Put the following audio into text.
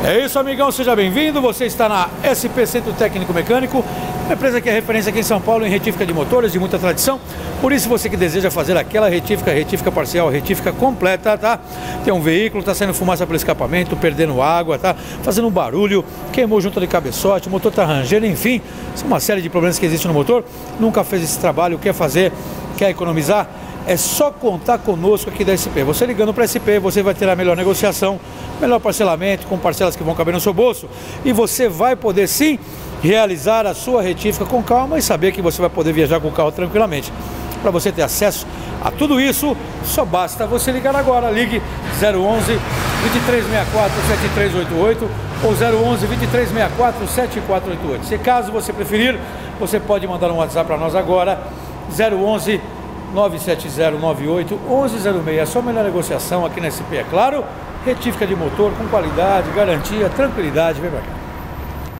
É isso, amigão, seja bem-vindo. Você está na SP Centro Técnico Mecânico, uma empresa que é referência aqui em São Paulo em retífica de motores, de muita tradição. Por isso, você que deseja fazer aquela retífica parcial, retífica completa, tá? Tem um veículo, tá saindo fumaça pelo escapamento, perdendo água, tá? Fazendo um barulho, queimou junto de cabeçote, o motor tá rangendo, enfim, são uma série de problemas que existem no motor. Nunca fez esse trabalho, quer fazer, quer economizar? É só contar conosco aqui da SP. Você ligando para a SP, você vai ter a melhor negociação, melhor parcelamento, com parcelas que vão caber no seu bolso. E você vai poder sim realizar a sua retífica com calma e saber que você vai poder viajar com o carro tranquilamente. Para você ter acesso a tudo isso, só basta você ligar agora. Ligue 011 2364 7388 ou 011 2364 7488. Se caso você preferir, você pode mandar um WhatsApp para nós agora, 011 97098 1106. A sua melhor negociação aqui na SP, é claro. Retífica de motor com qualidade, garantia, tranquilidade. Vem pra cá.